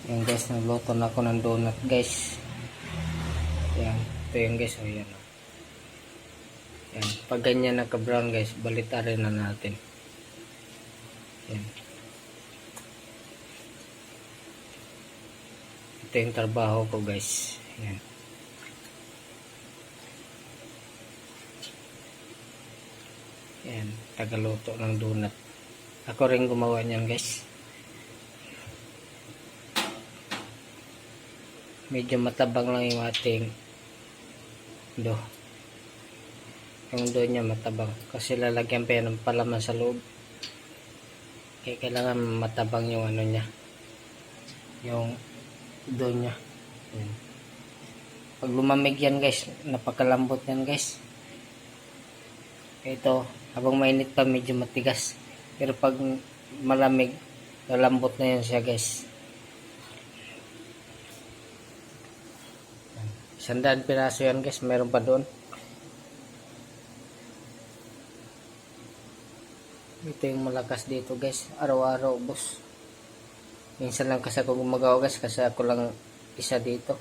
Yan guys, nagluto na ako ng donut guys. Yan, ito yung guys, o yan. Yan, pag ganyan naka brown guys, balitarin na natin. Yan. Ito yung trabaho ko guys. Yan. Yan, tagaluto ng donut. Ako rin gumawa niyan guys. Medyo matabang lang yung ating dough. Yung dough niya matabang kasi lalagyan pa yan ng palaman sa loob. Kaya kailangan matabang yung ano niya, yung dough niya. Yan. Pag lumamig yan guys, napakalambot yan guys. Ito, habang mainit pa medyo matigas, pero pag malamig, lalambot na yan siya guys. 100 piraso yan guys, meron pa doon. Ito yung malakas dito guys, araw-araw boss. Minsan lang kasi ako gumagawa guys, kasi ako lang isa dito.